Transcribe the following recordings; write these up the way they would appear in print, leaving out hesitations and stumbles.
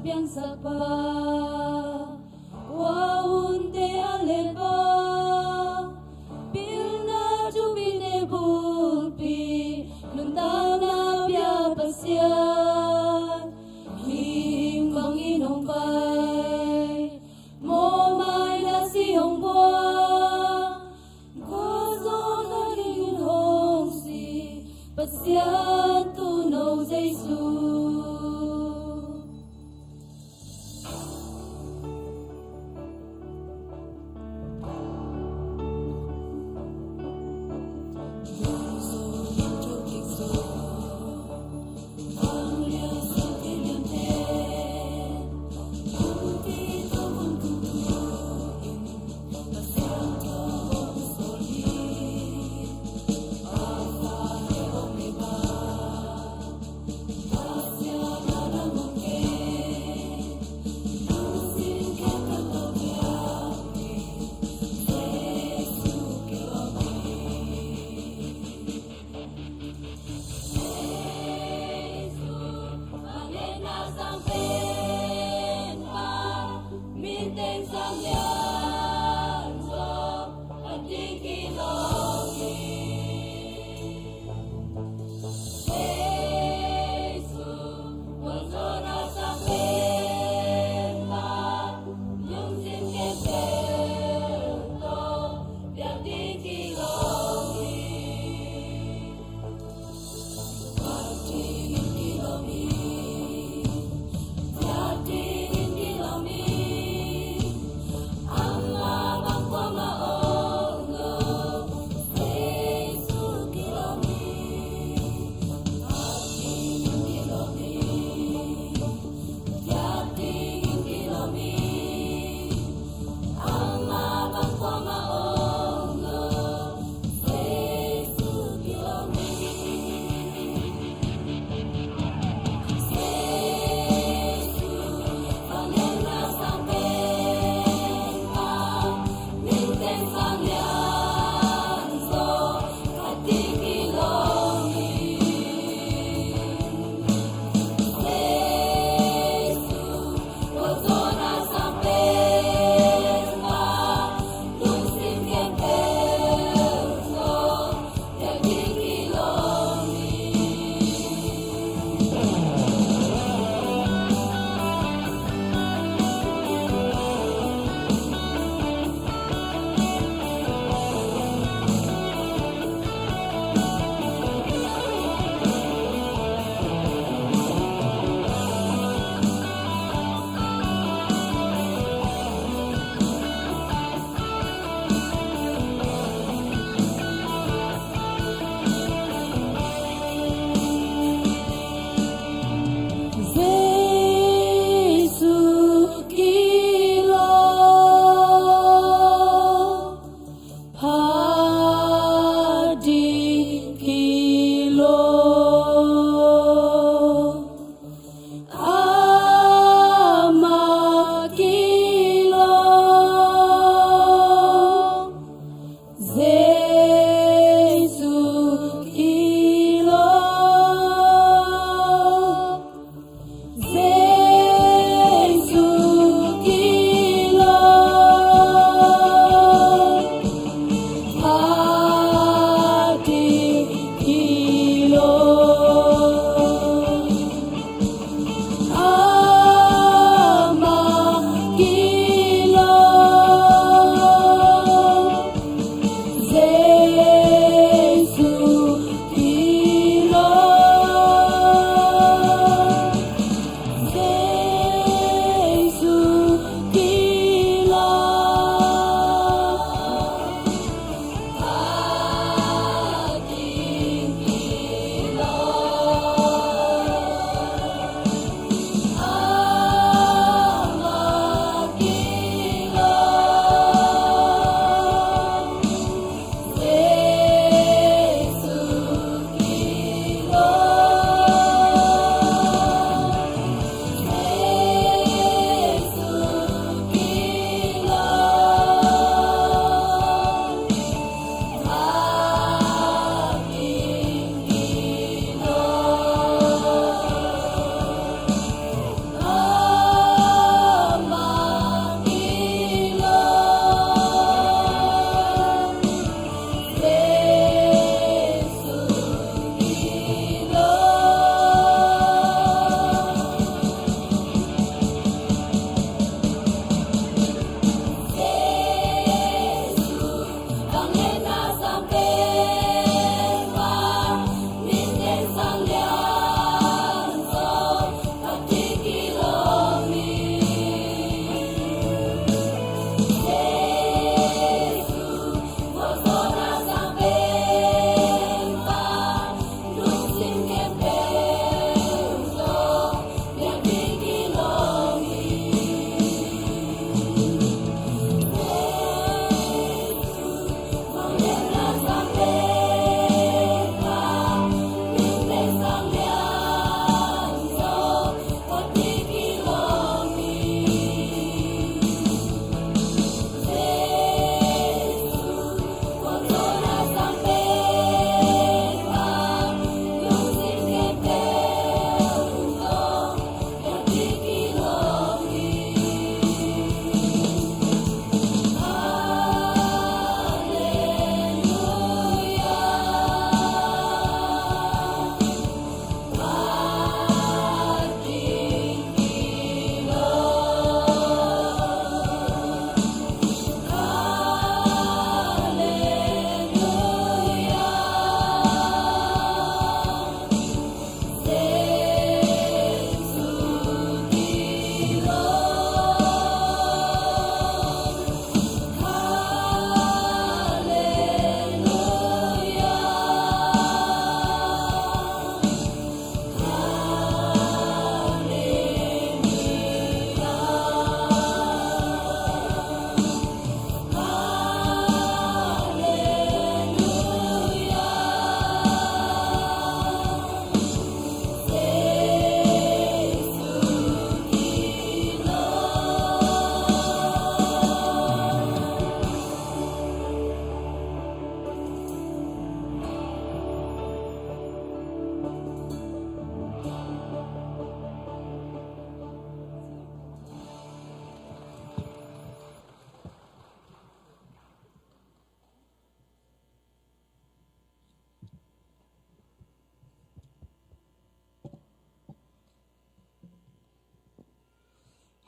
biang sapa waunte aleba pilna jubine bulpi luntana bia pasya hing manginong bay mo mai na siyong boa gozo na rin hong si pasya tunaw Jesus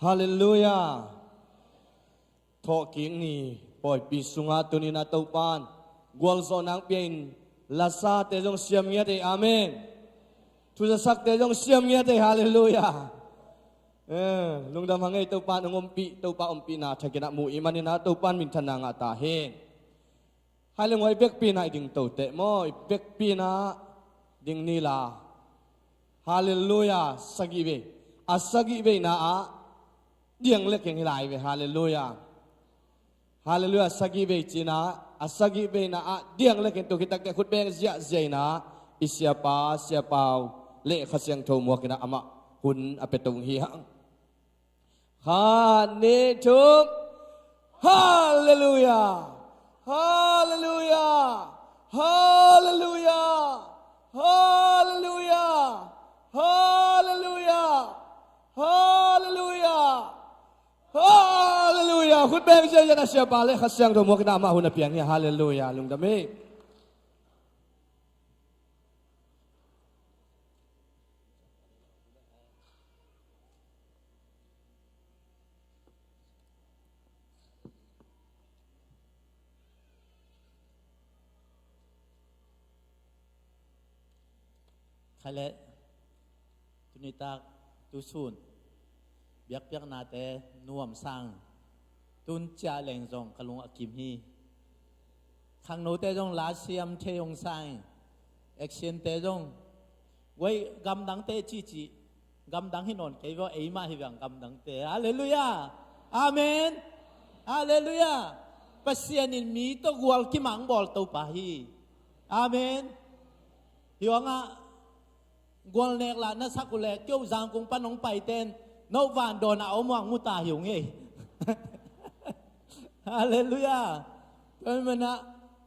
ฮาเลลูยาทอกิ่งนี้ปล่อยปีสุงาตุนินาตุปานกวลโซนังเปียนลาซาเตจงเสียมเงียเตอาเมนทุจสักเตจงเสียมเงียเตฮาเลลูยาลุงดำหังไงตุปานองมปีตุปาอมปีนาทักนักมูอิมานินาตุปานมินทนางาตาเฮนให้ลงไว้เบกปีนาดิ่งตุเตมอเบกปีนาดิ่งนีลาฮาเลลูยาสกิเวอาสกิเวนาอาเดียงเล็กยังไงเวฮาเลลูยาฮาเลลูยาสกิเวจีนาอาสกิเวนาอาเดียงเล็กยังตุกิตักแต่ขุดเบงเสียเจนาอิเสียปาเสียเปาเละขเสียงโทมัวกินาอามะคุณอเปตุงเฮียงฮาเนทุกฮาเลลูยาฮาเลลูยาฮาเลลูยาฮาเลลูยาฮาเลลูยาฮาเลลูยาฮาเลลูยาคุณเบงเจยนาเสียบาเลขเสียงโทมัวกินาอามะคุณอเปียงเฮียฮาเลลูยาลุงดำเมใครเละตุนิตาตุซุนเบียกเบียกนาเตนวมสร้างตุนจ่าแหลงจงกะลุงอากิมฮีขังโนเตจงลาเซียมเทยงสร้างเอ็กเซนเตจงไว้กำดังเตจีจีกำดังให้นอนเกว่าเอมาให้ยังกำดังเตฮาเลลูยาอาเมนฮาเลลูยาปัสเซียนินมีตัวกวลกิมังบอลตัวปะฮีอาเมนฮิวงะกวนเล็กละนักสักกุเล็กเกี่ยวจางกงปนองไปเต้นนวานโดนเอามวงมุตาหิวงี้ฮาเลลูยาเป็นมันนะ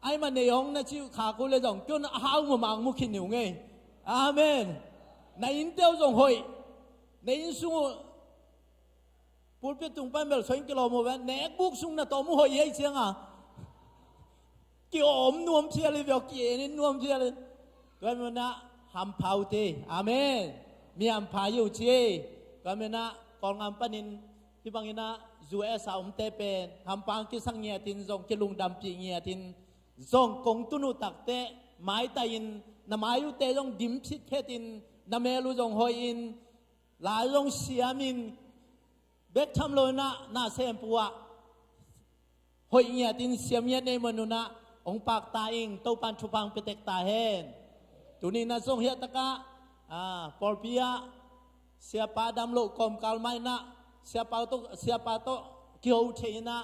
ไอ้มันในองค์นะชิวขากุเลยจงจนหาวมัวมังมุขินหิวงี้อาเมนในอินเดียจงหอยในอินซูพูดไปตรงไปเบล2 กิโลเมตรเนกบุกซุงนะตัวมุหอยเชียงอ่ะเกี่ยวอมนวมเชียเลยเบลเกี่ยนี่นวมเชียเลยเป็นมันนะฮัมพาวเตอาเมนมีฮัมพายุเจก็มีนะกองงามปนินที่บางนะจูเอสาอุมเตเป็นฮัมปังกิสังเงียตินซงกิลุงดำปีเงียตินซงกงตุนุตักเตไม้ตายินนำอายุเตจงดิมพิเทตินนำเมลุจงหอยินลายจงเสียมินเบกทำโลนะนาเซมปัวหอยเงียตินเสียมเงียในมนุนะองปากตาอิงเต้าปันชุพังเปเตกตาเฮนตุนีน่าส่งเฮียตะกะปอลพิยาเสียปาดำโลกอมกาลไม่นะเสียปาโตเกี่ยวเทนะ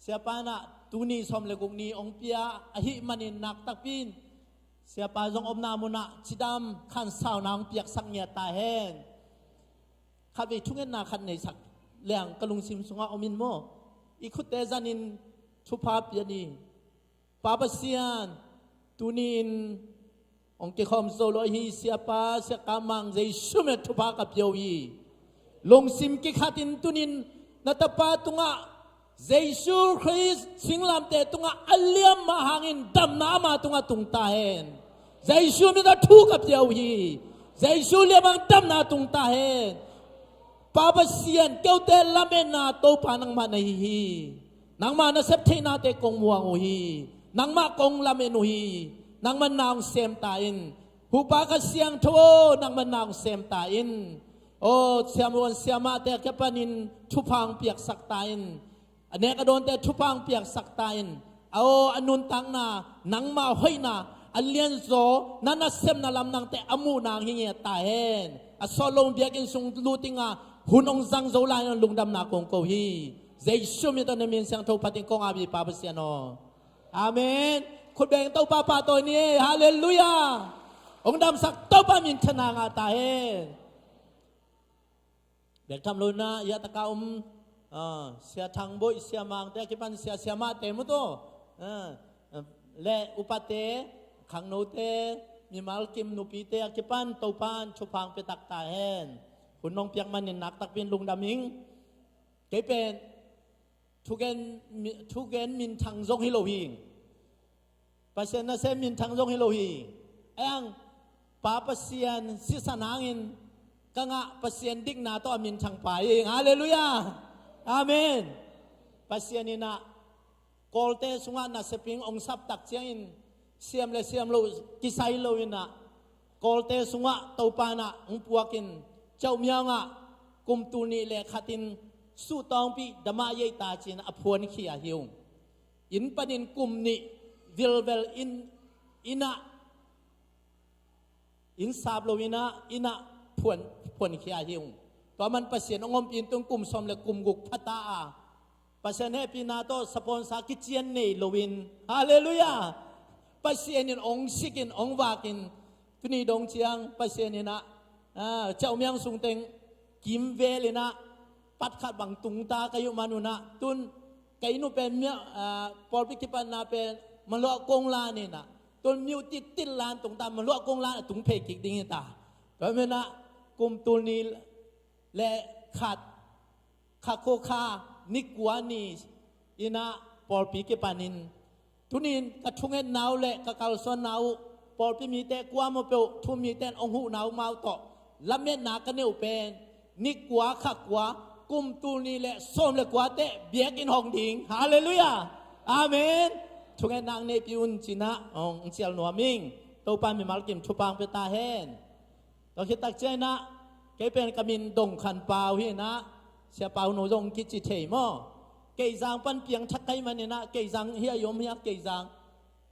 เสียปานะตุนีสมเลกุนีองพิยาอหิมันินนักตักปินเสียปาจงอมนามุนะจิดำขันสาวนางเปียกสังเงียตาเฮนข้าไปทุ่งเงินนาขันในสักแหลงกะลุงซิมสงะอมินโมอีคุเตจานินชุภาพยานีปาปเซียนตุนีนองค์เจ้าโซโลฮีเสียป้าเสียกามังใจชุ่มทุบากับเยาวีลงซิมกิขัดินตุนินนัตปาตุงะใจชูคริสสิงลำเตตุงะอัลเลียมมาหางินดำน้ำมาตุงะตุงตาเฮนใจชูมิดาทุกับเยาวีใจชูเลียมังดำน้าตุงตาเฮนป้าเสียนเกี่ยวเตลเมนาโตปานังมาในฮีนังมานาเซปเทนาเตกงมัวงฮีนังมากงลาเมนุฮีนังมันนางเซมตาอินหูปากเสียงทัวนังมันนางเซมตาอินโอ้เสียมวันเสียมาแต่แค่ปนินทุพังเปียกสักตาอินอันนี้ก็โดนแต่ทุพังเปียกสักตาอินเอาอนุนตังนานังมาห้อยนาอันเลียนโซนันน่ะเซมนาลำนังแต่อามูนางเฮียตาเฮนอสโลมเบียกินสุงลูติงาหุ่นองซังโซลายนลุงดำนากงโกฮีเจสุมิตอนนี้มีเสียงทุพัติงกงอาบีปาเปเซียโนอาเมนคุณแบ่งเต้าปาตัวนี้ฮาเลลูยาองค์ดำสักเต้าปามินชนางาตาเฮเด็กทำลุนะยะตะกาเสียทางบุยเสียมังแต่กิปันเสียมาเต็มตัวและอุปเตขังโนเตมีมาลกิมนุปีเตกิปันเต้าปานชุพังเปตักตาเฮนคุณน้องเปียกมันนินนักตักเป็นลุงดำมิงเก็บเป็นทุกเกนมินทางซงฮิโลฮิงภาษาหน้าเซมินทางจงฮิโลฮีเอ็งป้าภาษาสิสานางอิน ก็งะปัสเซียนดิกนาโตอามินชังไปฮาเลลูยาอาเมนปัสเซียนินะกอลเตสุงานะเซปิงองซับตักเจียงเสียมเลเสียมโลกิไซโลวินะกอลเตสุงะเตาปานะองปวกินเจ้าเมียงะกุมตูนีเลขัดินสู้ตองปีดมาเยตาจินอภวนขียหิวอินปนินกุมนี่วิลเวลอินะอินซาบโลวินะอินะพวนขียหิวตัวมันปัสเซียนองมปีนตรงกุมสมเลกุมกุกพัตตาปัสเซียนเฮปีนาโตสปอนซากิเจียนเนโลวินฮาเลลูยาปัสเซียนองสิกินองวากินตุนีดงเจียงปัสเซียนนะเจ้าเมียงสุงเต็งกิมเวเลนะปัดขัดบังตุงตาkayu manuna tun kainu pen mia pol pikipan na pen melo kong la ni na tun miu titil lan tung ta melo kong la tung pe kik ding ta to mena kum tul ni le khat kha ko kha nikwani ina pol pikipanin tunin ka thungen naw le ka kal son naw pol pi mi te kwa mo pe thu mi ten ong hu naw mau to lamet na ka neu pen nikwa kha kwaกุมตูนี่แหละส้มและกว่าเตะเบียกินห้องดิ่งฮาเลลูยาอาเมนทุกนางในพิอุนจินะองเชียลหนัวมิงตัวปานมีมาลกิมทุปังเปตาเฮนตัวคิดตักใจนะเกเป็นกมินดงขันเปล่าเฮนะเสียเปล่าโนดงกิจิเทมอเกยจังปันเปียงชักไกมันเนี่ยนะเกยจังเฮียยมเฮียเกยจัง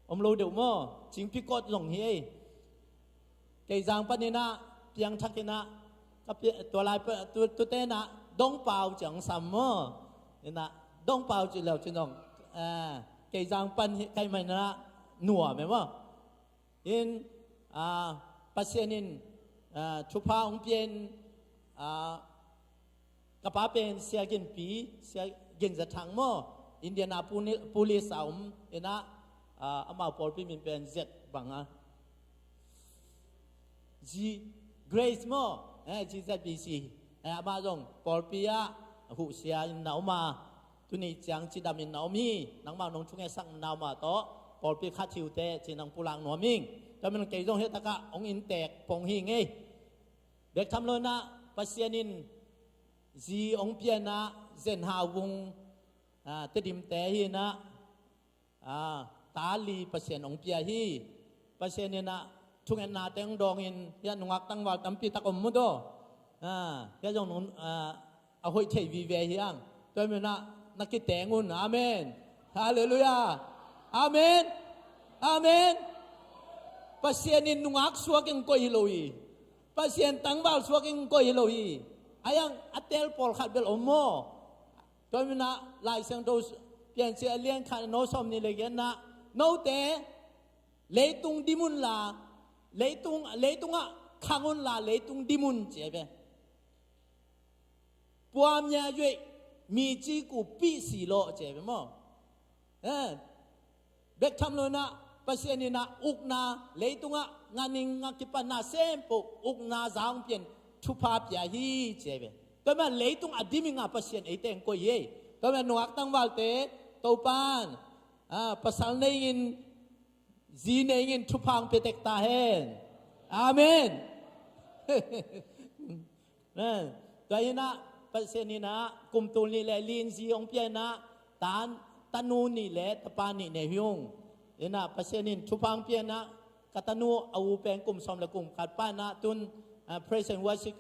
อมโลเดียวมอจิงพิกอดลงเฮียเกยจังปันเนี่ยนะเปียงชักเนี่ยนะกับตัวลายตัวเต้นะดงเปล่าจังซัมเมอร์นี่นะดงเปล่าจุดแล้วจุดน้องเกยจังปันใครไม่นะหนัวไหมวะอินปัสเซียนินชุพาองเปียนกระป๋าเป็นเสียกินปีเสียกินจะทางมออินเดียนาปูลิสาวเอ็นะอามาปอลปีมินเป็นเจ็ดบังจีเกรซมอจีเจ็ดบีซีอามาจงปอลปียะหูเสียนาวมาตุนีจังจิดามินนาวมีนังมานงชุงเอสังนาวมาโตปอลปีคัดชิวเตจินังปูลังหนัวมิงแต่มันเกยจงเฮตะกะองอินแตกปงหิงเอเด็กทำเลยนะปัสเซียนินจีองเปียนะเซนฮาวงตดิมเตฮีนะตาลีปัสเซียนองเปียฮีปัสเซียนินะชุงเอ็นนาเตงดองอินยันนงักตั้งวาลตั้มปีตะกอมมุดโดก็จงนู้นเอาหอยเทวีเวฮีอังตัวมันนะนักกิเตงุนอาเมนฮาเลลูยาอาเมนอาเมนปัสเซียนินนงักสวกิงก็ฮิโลฮีปัสเซียนตั้งวาลสวกิงก็ฮิโลฮีayang atel pol khat bel omo to mina lai sang do pian se alian khan no som ni le gen na no te leitung dimun la leitunga khangun la leitung dimun je be puam nya yue mi ji ku pi si lo je be mo bek tham lo na pasien ni na ukna leitunga nganing ngakipan na sempo ukna zaung pianทุพาพยาฮีเจ็บแต่มันเลยตุงอดีมิงาปัสเซียนไอเตงก็เย่แต่มันนวักตั้งวาลเตโตปานภาษาในยินจีในยินทุพังเปเตกตาเฮนอาเมนนั่นตัวนี้นะปัสเซียนนี่นะกุมตูนี่แหละลินซีองเปียนะตานูนี่แหละตะปานี่เนหิงนี่นะปัสเซียนินทุพังเปียนะกตานูเอาเป็นกลุ่มสมและกลุ่มขัดป้านะตุนpraise and worship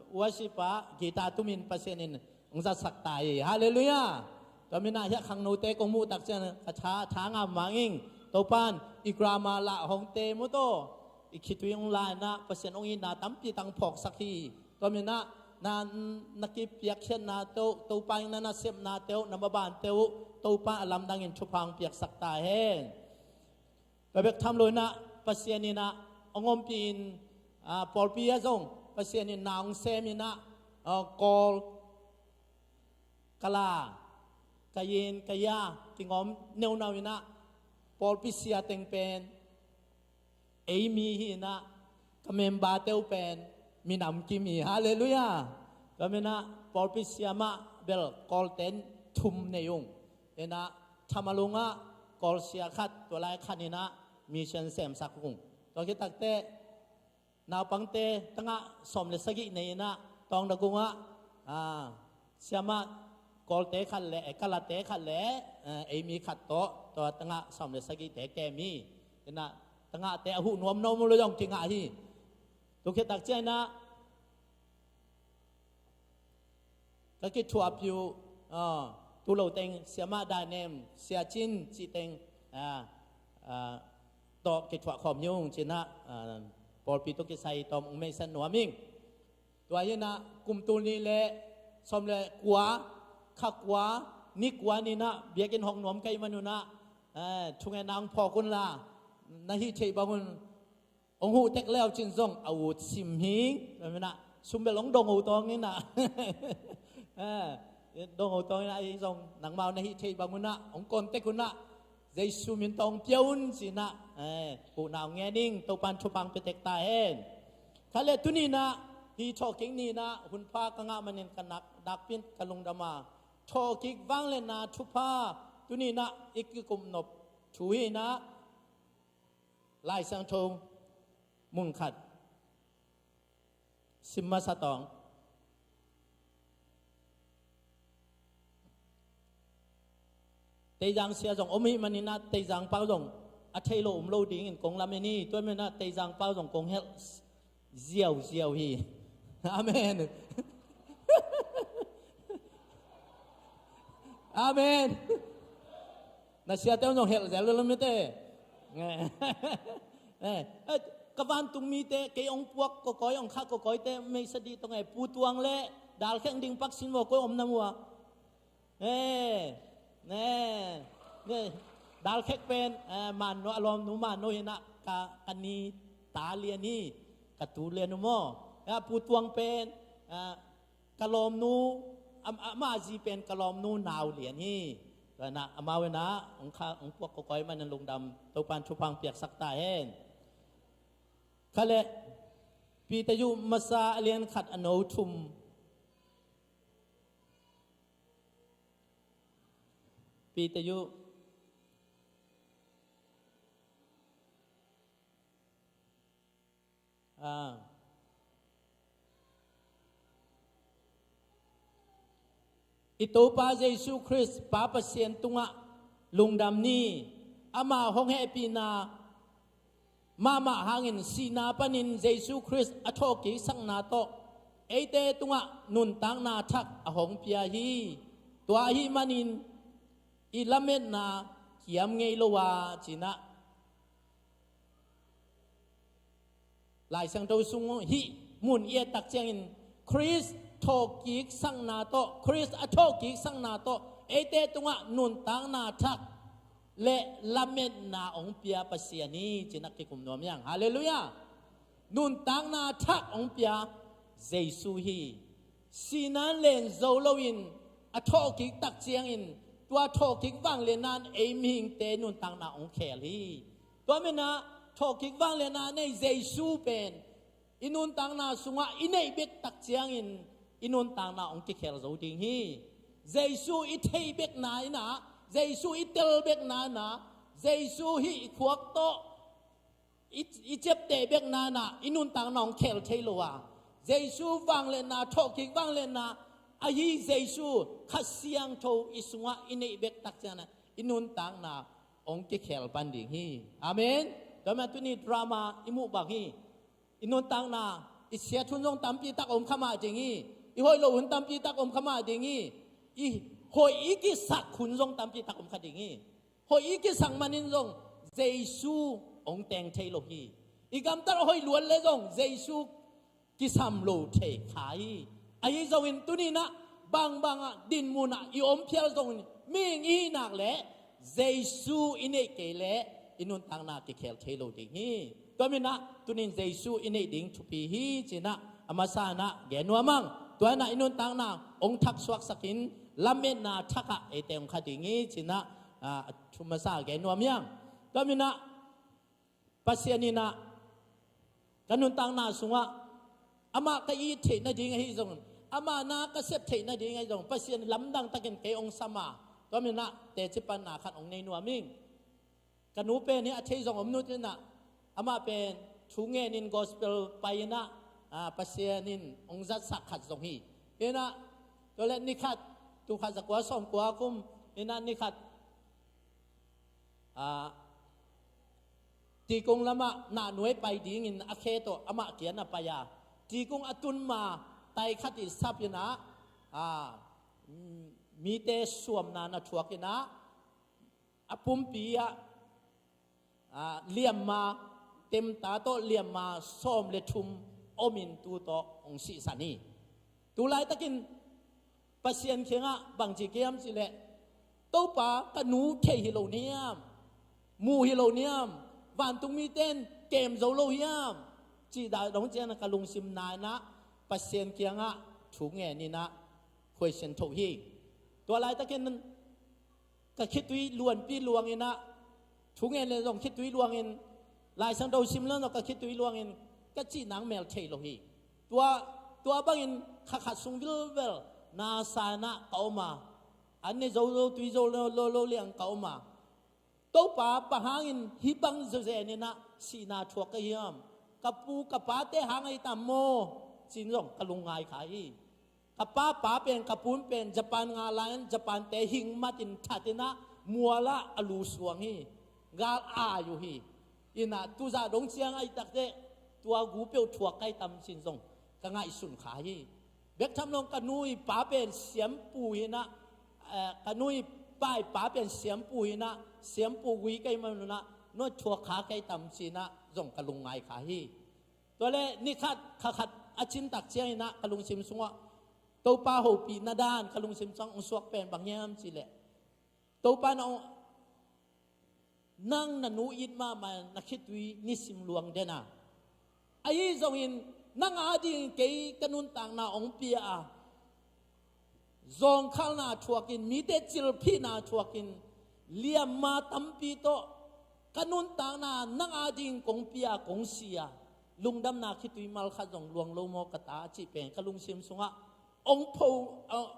worship kita tumin pasenin ngza saktai hallelujah tamina ya khang no te kong mu tak chen kha tha nga manging topan igrama la hong te mu to ikhituyong la na pasen ong ina tampi tang phok sakhi tamina na nakip piak chen na to pa na sep na teu na baban teu to pa alam dangin chupang piak sakta hen babek tham loi na pasenina ongom pinปอลปียะจงปัสเซียนินนางเซมินะกอลกลากายินกายาติงอมเนวนาวินะปอลปิเซียเต็งเป็นเอมีฮีนะกเมมบาเตวเป็นมีนำกิมีฮาเลลูยาก็มีนะปอลปิเซียมาเบลกอลเตนทุมเนยงเอ็นะทำมาลุงะกอลเซียขัดตัวลายขันนี่นะมีเชนเซมสักกุงตัวคิดตักเต นาวปังเตตั้งอ่ะสมเลสกิในนะตองดะกุงอ่ะเสียมากอลเตขัดเละกะลาเตขัดเละเอมีขัดโตตัวตั้งอ่ะสมเลสกิเตแกมีนะตั้งอ่ะเตะหูนวมนมเลยจงจริงอ่ะที่ตุกเขตักเจนะก็คิดชัวพิวตุโลเต็งเสียมาได้เนมเสียจินจีเต็งต่อคิดชัวขอมยุ่งจีนะพอปีตุกิใส่ตอมไม่สนวมิงตัวยันนะกุมตุนี้เละสมเลยกัวขักกัวนิกัวนี่นะเบียกินห้องนวมไก่มนุนะทุกแง่นางพอคุณละนาฮิเชยบางคนองหูเต็กแล้วจินซงอาวุธสิมหิงใช่ไหมนะซุ่มเบลงดงหูตองนี่นะดงหูตองนี่นะไอ้ซงหนังเมานาฮิเชยบางคนนะองกอนเต็กคนนะใจซุ่มินตองเปียวน์สินะปูนาวแง่นิ่งตัวปันชุบังเปเต็กตาเห็นทะเลตุนีนะที่โชกิงนี่นะหุ่นพากงะมันเองกันนักดักพินกะลุงดามาโชกิกวังเลนะชุพาตุนีนะอีกกุมนบช่วยนะลายสังทงมุนขัดสิมมาสตองเตยังเสียจงอมิมันนี่นะเตยังเป้าจงอัฐิโลมโลดิ่งกงลามินีตัวมันนะเตยังเป้าจงกงเฮลเจียวฮีอาเมนอาเมนนะเสียเต้าจงเฮลเจลลมิเตกะวันตุงมีเตเกยองพวกก็ก้อยองข้าก็ก้อยเตไม่สดีตรงไหนปูตวงเละดาลแข่งดิ่งปักสินว่าก้อยอมน้ำวัวเนี่ยดาลแข่งเป็นมันโนอารมณ์นุมันโนเฮนะกันนีตาเลียนี่กะตูเลียนุโมปูตวงเป็นกะลอมนูมาจีเป็นกะลอมนูนาวเลียนี่แต่นะมาเวนะองข้าองพวกก็ก้อยมันลงดำตัวปานชุพังเปียกสักตาเห็นขะเลปีตยุมาซาเลียนขัดอโนทุมปีตยุอิโตปาเยซูคริสต์ปาปเซียนตุงะลุงดำนี่อามาฮงเฮปีนามาhangin sina panin Jesus Christ athoki sangna to eite tunga nun tang na thak ahong pia hi tua hi manin ilamen na kiam ngei lowa china lai sang to sung hi mun ye tak changin Christ thoki sangna to Christ athoki sangna to eite tunga nun tang na thakเลลาเมนนาองเปียปัสยานีจินักกิคุมนวมยังฮาเลลูยานุนตังนาทักองเปียเจสุฮีสีนันเลนโซโลวินอทอกิกตักเจียงอินตัวทอกิกวังเลนันเอมิงเตนุนตังนาองเคลีตัวเมนะทอกิกวังเลนันในเจสุเป็นอินุนตังนาสุงะอินเอเบกตักเจียงอินุนตังนาองกิเคลโซดิงฮีเจสุอิเทเบกนายนะเจสุอิเตลเบกนานาเจสุฮิขวกโตอิเจ็บเตเบกนานาอินุนตังนองเคลเทโลวาเจสุวังเลนาทอกิกวังเลนาอายีเจสุขัดเสียงโทอิสุงะอินเอเบกตักจานะอินุนตังนาองกิเคลปันดิงฮีอาเมนดอมาตุนีดรามาอิมุบักฮีอินุนตังนาอิเสียทุนจงตัมปีตักอมขมาจิงฮีอิหอยโลหุนตัมปีตักอมขมาจิงฮีอีหอยอีกิสักขุนทรงตามที่ตะกุมขัดอย่างนี้หอยอีกิสังมันินทรงเจซูองแตงเทโลฮีอีกำตัดหอยล้วนเลยทรงเจซูกิสัมโลเทขายไอ้ทรงอินตุนีนะบางอ่ะดินมูนะอีอมเพียรทรงมีงี้หนักแหละเจซูอินเอเกเลอินุนตังนากิเคลเทโลดิ่งฮีตัวมีนะตุนินเจซูอินเอดิ่งทุปีฮีจีนะอามาซานะแกนัวมังตัวน่ะอินุนตังนาองทักสวักสกินลาเมนนาทักะเอเตมขัดอย่างงี้ชินะชุมซาแกนัวเมียงก็มีนะปัสยานีนะกันนุนตังนาสุงะอามาก็ยีเทนะดีไงที่ตรงอามานาก็เสพเทนะดีไงตรงปัสยานีลำดังตะเกนเกองสมาก็มีนะแต่จิปันนาขัดองในนัวมิงกันนูเป็นนี่อาเทยงอมนุษย์นะอามาเป็น ชูเงนินกอสเปลไปนะปัสเซียนินองจัดสักขัดสงฮีเห็นนะตัวเล็กนิขัดตุขัดสักว่าส่งกว่ากุมเห็นนะนิขัดตีกงละมะหน้าหน่วยไปดีงินอเคโตอมะเกียนอปยาตีกงอตุนมาไตขัดอิสับยนะมีเตสวมนานาทัวกินะอปุมปียเลี่ยมมาเต็มตาโตเลี่ยมมาส้มเลทุมอมินตูโตองศิสานีตูไลตะกินปัสเซียนเคียงะบางจีเกียมสิเลโตปากะนูเทฮิโลเนียมมูฮิโลเนียมวันตุงมีเต้นเกมโซโลเนียมจีดาดงเจนกะลุงซิมนายนะปัสเซียนเคียงะถูงแงนี่นะคุยเซนโทฮีตัวไลตะกินนั้นก็คิดวิล้วนปีลวงอินะถูงแงเลยต้องคิดวิลวงอินลายสังโดซิมแล้วเราก็คิดวิลวงอินก็จีนังเมลเทโลฮีตัวบางอินขัดสุงวิลเวลนาซานะเกามาอันนี้โซโลตุยโซโลเลียงเกามาโตป่าปะหางินฮิบังเจเจนี่นะสีนาทัวกยามกับปูกับป้าเตหางไอตามโมสินรงกะลุงไงขายกับป้าป๋าเป็นกับปูนเป็นญี่ปุ่นงาลายญี่ปุ่นเตหิงมาตินทัดนะมัวละอลูสวงฮีกาลอาอยู่ฮีอินะตุจาดงเชียงไอตักเตตัวกูเปียวทัวกไอตามสินรงก็ง่ายสุนขายเบ็กทำลงกันนุยป๋าเป็นเสียมปูฮีนะกันนุยป้ายป๋าเป็นเสียมปูฮีนะเสียมปูวิไกมันนะนวดชัวขาไกตำสีนะส่งกะลุงไงขาฮีตัวเล่นี่ขัดอาชินตักเชียงนะกะลุงซิมสงะตัวป้าหูปีนาดานกะลุงซิมสงองสวกเป็นบางยามสิแหละตัวป้าน้องนั่งนันูอินมานักคิดวินิสิมหลวงเดนะไอ้ส่งอินนั่งอาดีเกยกนุนต่างนาองเปียซองข้าวนาชัวกินมีเตจิลพี่นาชัวกินเลียมมาตัมปีโตกนุนต่างนานังอาดิงกงเปียกงเสียลุงดำนาคิดตุยมัลขัดจงลวงโลโมกตาจีเป็นกลุงซิมสงะองโพ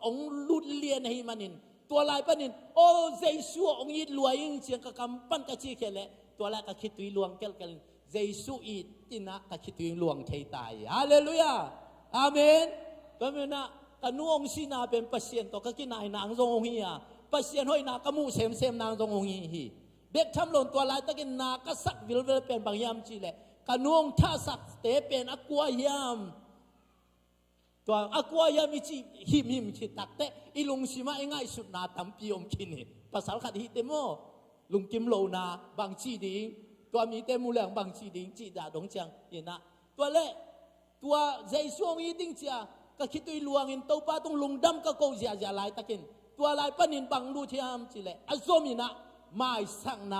องลุดเลียนให้มันินตัวลายปนินโอ้เจสูองยิดรวยเสียงกะกำปั้นกะจีเคเลตัวลายกะคิดตุยลวงเกลเกลเจสูอีตินะกะคิดตุยลวงเทตายฮาเลลูยาอาเมนก็เมนะกนูองศินาเป็นปัสเซียนตัวกะกินนายนางทรงองฮียปัสเซียนห้อยนากะมูเซมนางทรงองฮีเบ็ดทำหล่นตัวลายตะกินนากะสักวิลเป็นบางยามจีเลกะนูองท่าสักเตเป็นอกัวยามตัวอกัวยามจีหิมคิดตักเตอีลุงชิมาง่ายสุดนาตัมปีอมคินภาษาขัดฮิเตโมลุงกิมโลนาบางจีดิงตัวมีเตมูแรงบางจีดิงจีดาดงเจียงเห็นนะตัวเล่ตัวใจช่วงยีดิงเจียก็คิดตัวลวงอินตัวป้าต้องลุงดำก็โกเจียลายตะกินตัวลายปนินบังลูที่ามจีเลอโซมินะไม่สังน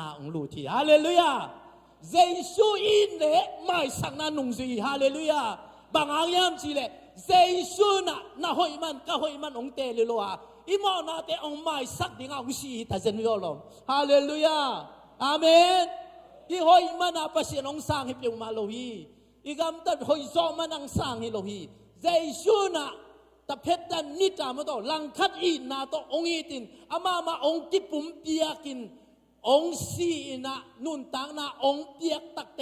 าองลูที่ฮาเลลูยาเจสูอินเล่ไม่สังนานุงซีฮาเลลูยาบางอายามจีเลเจสูน่ะหอยมันก็หอยมันองเตลิโลอาอิมอนาเตองไม่สักดิ่งองซีตาเจนยอลมฮาเลลูยาอาเมนที่หอยมันอาปัสเซนองสังฮิเปียมาโลฮีอีกำตัดหอยซอมันองสังฮิโลฮีเจสูน่ะแต่เพชรดันนิจามาต่อลังคัดอีนาต่อองอีตินอามาองกิปุมเปียกินองซีนะนุนตังนาองเปียกตักเต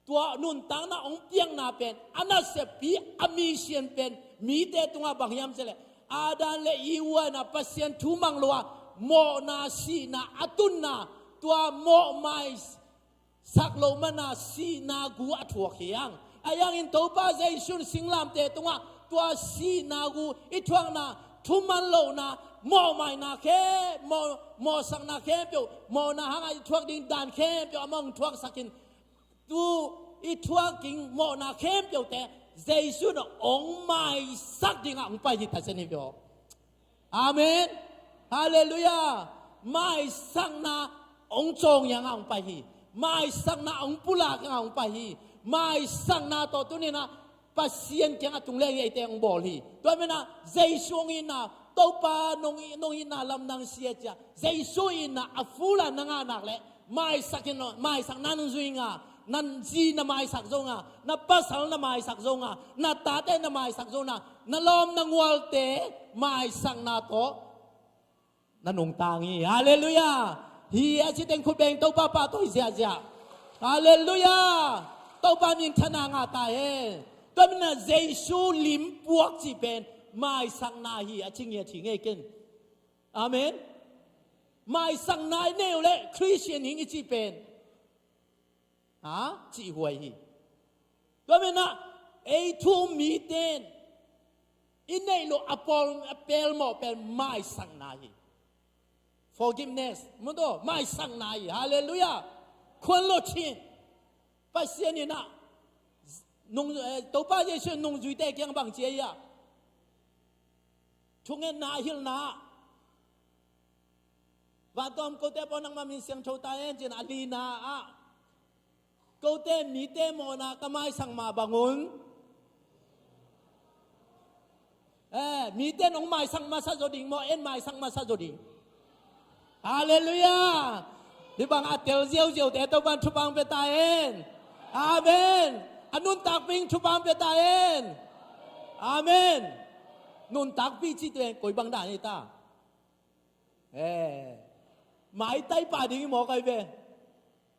ตัวนุนตังนาองเปียงนาเป็นอันนั้นเสปีอามีเชียนเป็นมีเตตัวบางยามเสลอาดานเลอีวานาปัสเซียนทุมังลัวโมนาซีนาอตุนนาตัวโมไมสักโลมานาซีนากูอัตวเขียงอายังอินโตป้าใจชุนสิงลามเตตัวตัวซีนากูอิทวงนาทุมันโลนาโมไม่นาแค่โมสังนาแค่เปียวโมนาหางอิทวงดิงดานแค่เปียวมองทวงสักินตูอิทวงกิงโมนาแค่เปียวแต่เจสุนองไม่สักดิ่งองไปที่ทัศนีเปียวอาเมนฮาเลลูยาไม่สังนาองจงยังองไปที่ไม่สังนาองปุลากยังองไปที่ไม่สังนาตัวตุนี่นะปัสเซียนแกงตุงเล่ยไอเตงบอลีตัวเมนะเจสูอินะตัวปานงอินะลำนังเสียจ้ะเจสูอินะอฟูลานังอานักเล่ไม่สักnoไม่สักนันซุยงานันจีนะไม่สักซงานับปัสสัลนะไม่สักซงานับตาเตนะไม่สักซงานัลอมนังวัลเตไม่สักนาโตนันองตังฮีฮาเลลูยาฮีอาชิเตงคุเบงตัวป้าตัวเสียจ้ะ Hallelujah. Tàu ba miền thana ngà ta he. Tôi mình là Giêsu lim buộc chỉ bên mai sang na hi à chính nghĩa chỉ nghe kinh. Amen. Mai sang na nêu lệ Christian hình chỉ bên. Hả? Chỉ huệ hi. Tôi mình là ai thu mi tên. In này lo apel mo bên mai sang na hi. Forgiveness. Muốn đó mai sang na hi. Hallelujah. Khuôn lộ chiên. Bác sĩ này nè. Nông tàu ba dây xuân nông duy tê kiang bằng chế ya. Chúng em na hil na. Và tôm câu tê bao năng mà mình xem châu ta em trên ali na à. Câu tê mi tê mò na kamai sang mà bangun. Mi tê nông mai sang mà sa joding mò en mai sang mà sa joding. Hallelujah. Di bang atel ziau tê tàu ban chụp bang beta en. Amen. Anun tak ping chupam petaen. Amen. Nun tak pi chi tuen koi bang da ni ta. Mai tai pa ding mo kai ve.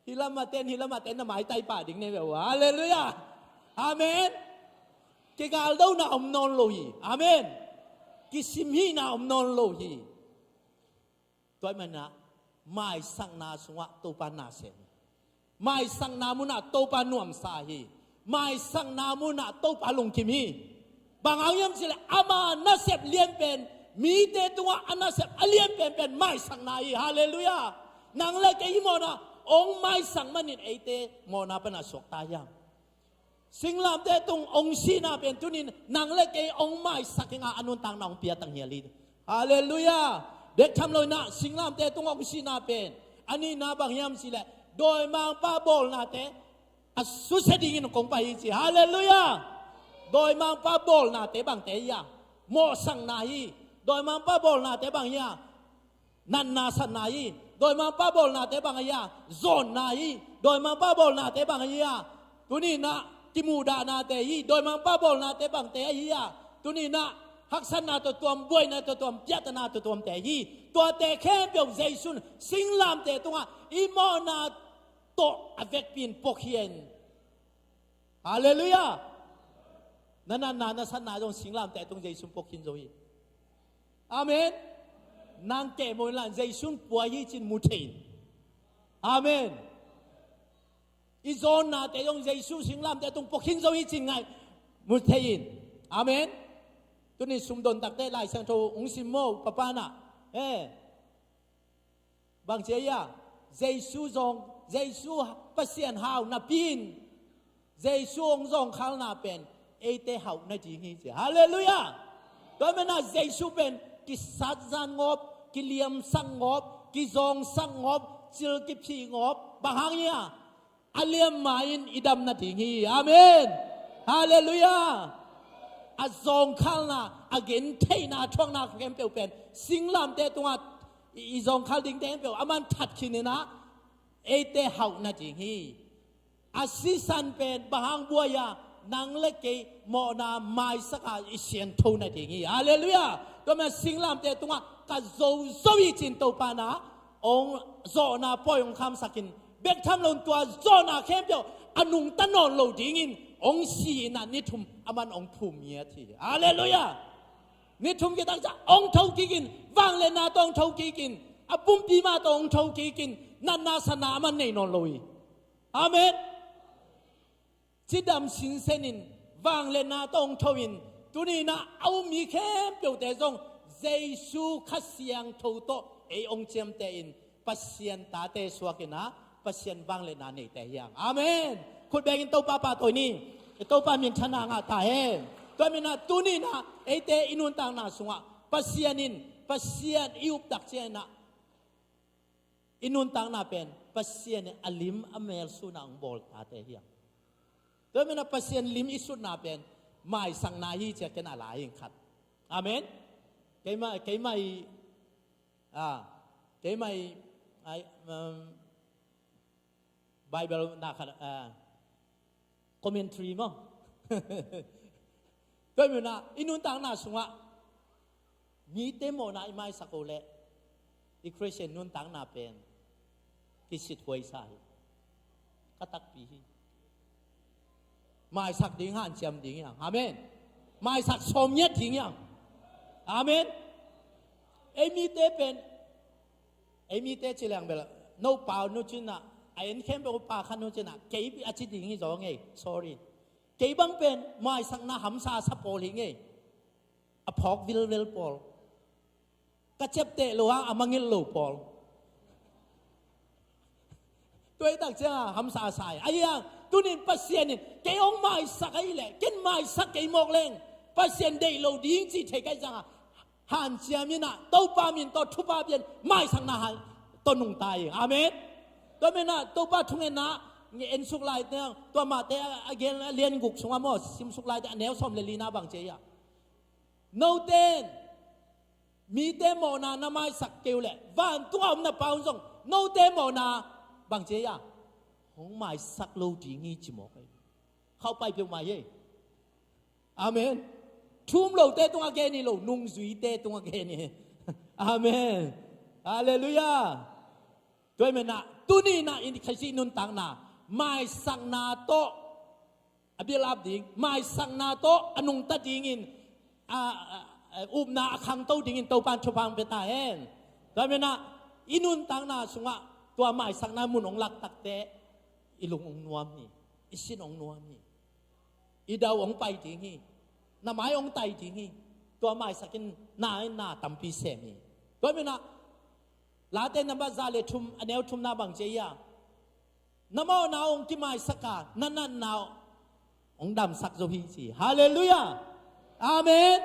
Hilamaten na mai tai pa ding ne ve. Hallelujah. Amen. Ke gal dau na om non lo hi. Amen. Ki sim hi na om non lo hi. Toy man na mai sang na sunga to pa na sen. Mai sang na mu na to pa nuam sa hi. Mai sang namu na to palung kimi. Bang ayam sila ama nasep liam pen. Mi te tunga anasep aliam pen mai sang nai. Hallelujah. Nang le kay mo na ong mai sang manin ete mo na panasok tayang. Singlam te tung ong sina pen tunin nang le kay ong mai sakinga anun tang na ong piatang hiali. Hallelujah. Dek tham loy na singlam te tung ong sina pen. Ani na bang yam sila doi mang pa bol na te. Asusadingin kong pahici. Hallelujah. Doi mang pa bol na te bang te ya. Mo sang na hi. Doi mang pa bol na te bang ya. Nan na san na hi. Doi mang pa bol na te bang ya. Zon na hi. Doi mang pa bol na te bang ya. Tuni na timuda na te hi. Doi mang pa bol na te bang te hi ya. Tuni na haksan na to tuam boy na to tuam piat na to tuam te hi. Tua te khem byong Jaisun sing lam te tunga imo na to avec pin pokien. Hallelujah. Nana san na dong singlam te tong Jaisun pokin zoi. Amen. Nang ke mo lan Jaisun puai chin mutain. Amen. Izon na te dong Jaisun singlam te tong pokin zoi chin ngai mutain. Amen. Tuni sumdon tak te lai sang tho ong sim mo papa na. Bang che ya Jaisu zong Jaisu pasien hao na pin. Jaisu ong zong khal na pen. Ete hao na ji hi che. Hallelujah. Tôi mới nói Jaisu pen ki sát gian ngop, ki liam sang ngop, ki zong sang ngop, chil ki phi ngop. Bahang ya. Aliam main idam na ting hi. Amen. Hallelujah. A zong khal na again thay na chuang na kem pel pen. Sing lam te tunga i zong khal ding te pel aman that kin na. Ete hao na jing hi. Asisan pen bahang buaya nang leke mo na mai saka isien to na jing hi. Hallelujah. Tôi sing lam te tunga ka zo zo i chin to pa na ong zo na poyong kham sakin bek tham lon tua zo na kem pel anung tanon lo ding in ong si na ni thum aman ong thum ye thi. Hallelujah. Ni thum ke tak cha ong thau ki kin wang le na tong thau ki kin apum pi ma tong thau ki kin Nana sana man nei non loi. Amen. Chidam sin senin wang le na tong thawin tuni na au mi khem pyo te zong Jaisu khasiang tho to e ong chem te in pasien ta te swakina pasien wang le na nei te yang. Amen. Khut begin to papa toy ni to pa min thana nga ta he. To mi na tuni na e te inun tang na sunga pasienin pasien iup tak che na inun tang na pen pasien alim amel sunang bol ta te hiang. Tôi mới nói pasien lim isut na pen mai sang na hi che ken ala ing khat. Amen. Cái mai ai Bible na khat commentary mo. Tôi mới nói inun tang na sunga mi te mo na mai sakole i Christian nun tang na pen ki sit huai sai ก็ตักปีไม่สักดิ้งหันเจียมดิ้งอย่างอาเมนไม่สักสมเย็ดดิ้งอย่างอาเมนเอมีเตเป็นเอมีเตจิลังเบลโนเปล่าโนจินะไอ้เอ็นเข้มเป็นป่าขันโนจินะเก็บอาชีพดิ้งที่สองไง sorry เก็บบังเป็นไม่สักน่าหำซาสปอลิงไงอพอกวิลปอลก็เจ็บเตะโลหะอามังเงินโลปอลตัวตักเจ้าหำซาใส่ไอ้ยังตัวนี้ปัสเซียนเกี่ยวไม่สักไอ้แหละกินไม่สักไอ้หมกเลงปัสเซียนเดโลดิ้งจีเทกันจังหันเจียมินะตัวปามินตัวทุบปาเบียนไม่สักน่าหันตัวนุ่งตายอาเมนตัวเมน่ะตัวป้าทุ่งเงินนะเงินสุกไลเนี่ยตัวมาเตะเกณฑ์เรียนกุกสงามอสิมสุกไลแต่แนวสมเลลีนาบางเจียโนเตนมีเตโมนานาไม่สักเกลเลยวันตัวอมนาปาวซงโนเตโมนาบางเจียหงไม่สักโลดีงี้จิมอกเข้าไปเพียงมาเย่อาเมนทุ่มโลเตตัวเกนี่โลนุ่งสุยเตตัวเกนี่อาเมนฮาเลลูยาด้วยมันนะตุนีนะอินทิสินุนตังนะไม่สักนาโตอภิลาบดิ้งไม่สักนาโตอนุงตัดดิ้งินอุบนาขังโตดิ้งินโตปานชพังเปตาเอ็นด้วยมันนะอินุนตังนะสุงะตัวไม่สักนามุนองหลักตักเตอิลุงองนวมนี่อิสินองนวมนี่อิดาวองไปดิ้งนี่น้ำไม้องไตดิ้งนี่ตัวไม่สักินนาตัมปีเสมีด้วยมันนะลาเตนับซาเลทุมอันเอวทุมนาบังเจียน้ำเอานาองที่ไม่สักการนั่นนาองดำสักโจฮีจีฮาเลลูยาอาเมน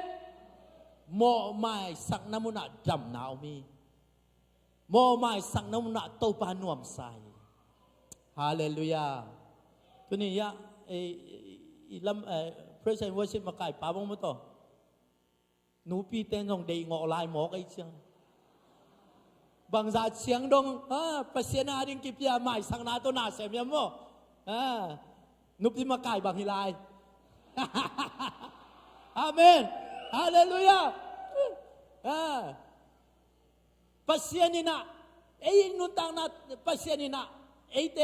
โมไม่สักน้ำมุนาดำนาอมีโมไม่สักน้ำมุนาโตปานวมใสฮาเลลูยาตัวนี้ยะลำPraise and Worship มาไก่ป้าบ้างมั้ยต่อหนูปีเต้นตรงเดงงอลายหมอกไอ้เชียงบางจากเสียงดงปัสเซียนาดิงกิปยาไม่สังนาตัวนาเสียมยามโมนุบที่มาไก่บางฮิลายอาเมนฮาเลลูยาปัสเซียนินะเอ้ยนุนตังนาปัสเซียนินะเอ้ยเต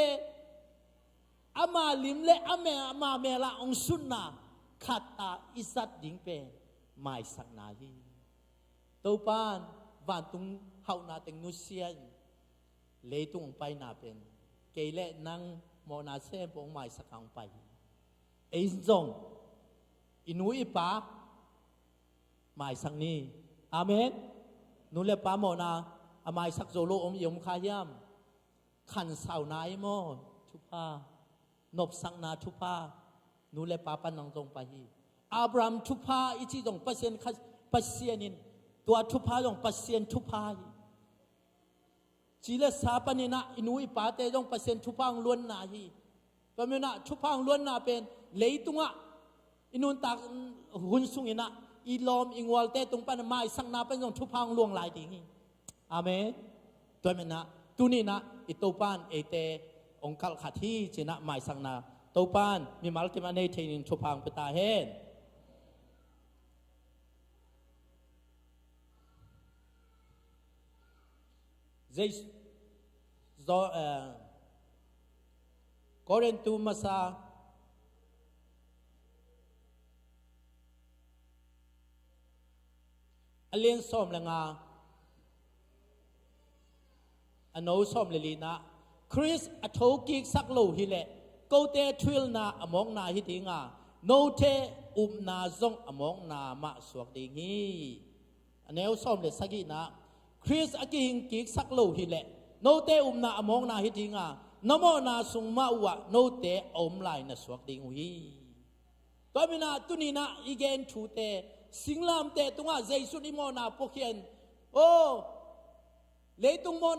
อามาลิมเลอามาเมลาองสุนนาขัดตาอิสัดดิงเป็นไม่สังนาฮีตัวปานวันตุงเฮานาเต็งนุเซียนเลยตุงไปนาเป็นเกเลนังโมนาเซมปงไม่สักครั้งไปเอ็นจงอินุอีป้าไม่สักนี้อาเมนนุเลป้าโมนาอาไม่สักโจโลอมยมขายามขันสาวนายโมทุพานบสังนาทุพานุเลป้าปันนังจงไปอับรามทุพาอิจิจงปัสเซียนปัสเซียนินตัวทุพาจงปัสเซียนทุพาจีเลสาปนินะอินุอีป้าเตจงปัสเซียนทุพางล้วนนาฮีก็ไม่นะทุพางล้วนนาเป็นเลยตุงะอินุนตากหุ่นสุงอินะอีลอมอิงวอลเตตุงปันไม่สังนาเป็นจงทุพางล่วงหลายทีนี้อาเมนตัวไม่นะตุนี่นะอิโตปานเอเตองคัลขัดที่จีนะไม่สังนาโตปานมีมาลติมันเนเทนินทุพางเปตาเฮนKorintu masa alien som lenga ano som lelina Chris athoki saklo hile kote thwil na among na hitinga no te na zong among na ma suak ding hi aneu som le sagi na Chris aking kik saklo hile no te na among na hitinga namo na sung mawa no te lai na suak ding wi to mina tunina igen thu te singlam te tunga jaisu ni mo na pokhian o leitung mo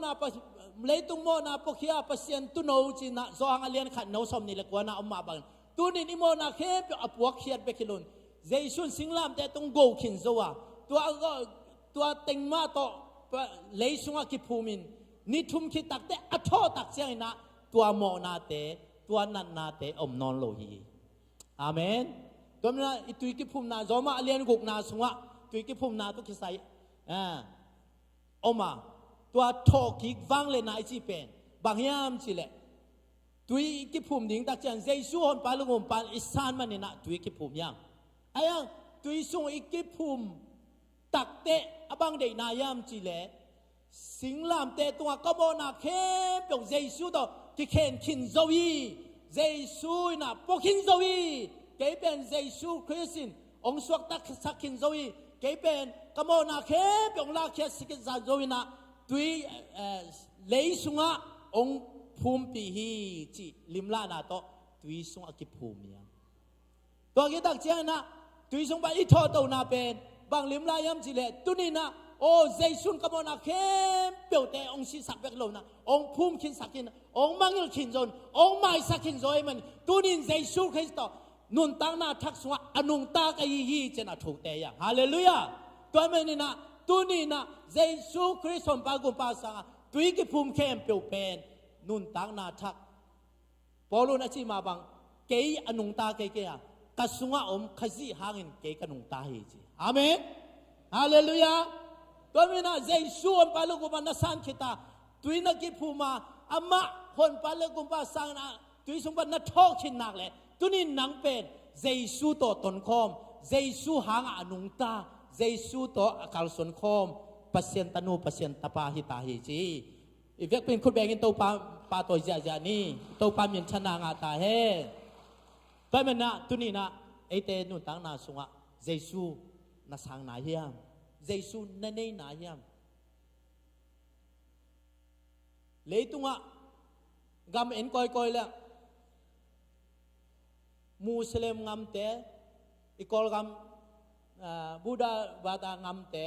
na pokhia pasien tu no chi na zo ang alian khat no som ni le kwa na amma bang tunin ni mo na khe pe apuak khiat be khilun jaisu singlam te tung go khin zowa tua tengma to leisunga ki phumin ni thum khi tak te atho tak chang naตัวโมนาเตตัวนันนาเตอมนอนโลหีอาเมนตัวนั้นอิตุยกิพุมนาจอมาเลียนกุกนาสงะตุยกิพุมนาตุกิไซอมาตัวทอกิกวังเลนายจีเป็นบางยามจีเล ตุยกิภูมิดิ่งตักจันเจสูฮอนปาลุงปานอิสานมันนี่นะตุยกิภูมิยังไอ้ยังตุยส่งอีกิภูมิตักเตะบังเดนายามจีเลสิงลามเตะตัวก็บนาเข้มปกเจสูต่อกิเคนขินโจวีเจสูนะปกินโจวีเกเป็นเจสูคริสตินองสวกตักสักขินโจวีเกเป็นก็บนาเข้มปกลาเคสกินซาโจวีนะตุยเลยสุงะองภูมิปีฮีจีลิมลานาโตตุยส่งอกิภูมิยังตัวกิตักเจ้านะตุยส่งไปอีทอตัวนาเป็นบางลิมลายามจีเลตุนี่นะโอ้เจสุนกบนาเข้มเปียวแต่องศิสักเบกโลนะองภูมิขินสักขินองมังยลขินจนองไม่สักขินจอยมันตุนี่เจสุคริสต์นุนตั้งนาทักษวะอนุงตากายฮีเจนะถูกแต่ยังฮาเลลูยาตัวมันนี่นะตุนี่นะเจสุคริสต์ปากุปาสังตุยกิภูมิเข้มเปียวเป็นนุนตั้งนาทักพอรู้นะที่มาบังเกยอนุงตาเกยเกยกัสงะอมขจิหางินเกยกนุงตาเฮจีอาเมนฮาเลลูยาตัวมีนะเจสูอนปาลุกุมานาสันคิตาตุยนักกิภูมาอามาคนปาลุกุมาสังนะตุยสมบัตินัทอกชินนักเลยตุนี่นังเป็นเจสูโตตนคอมเจสูหางอนุงตาเจสูโตอากาลสนคอมปัสเซนตานูปัสเซนตาปาฮิตาเฮจีอีเวกเป็นคุณแบงกินตัวปาตัวเจานี่ตัวปามีนชนะงาตาเฮตัวมันนะตุนี่นะไอเตนุนตั้งนาสุงะเจสูนาสังนาเฮียมเจสูนั่นเองนาเฮียมเลยตุงะกำเอ็นคอยแล้วมุสลิมงำเตะอีกอลกำบูดาบาดางำเตะ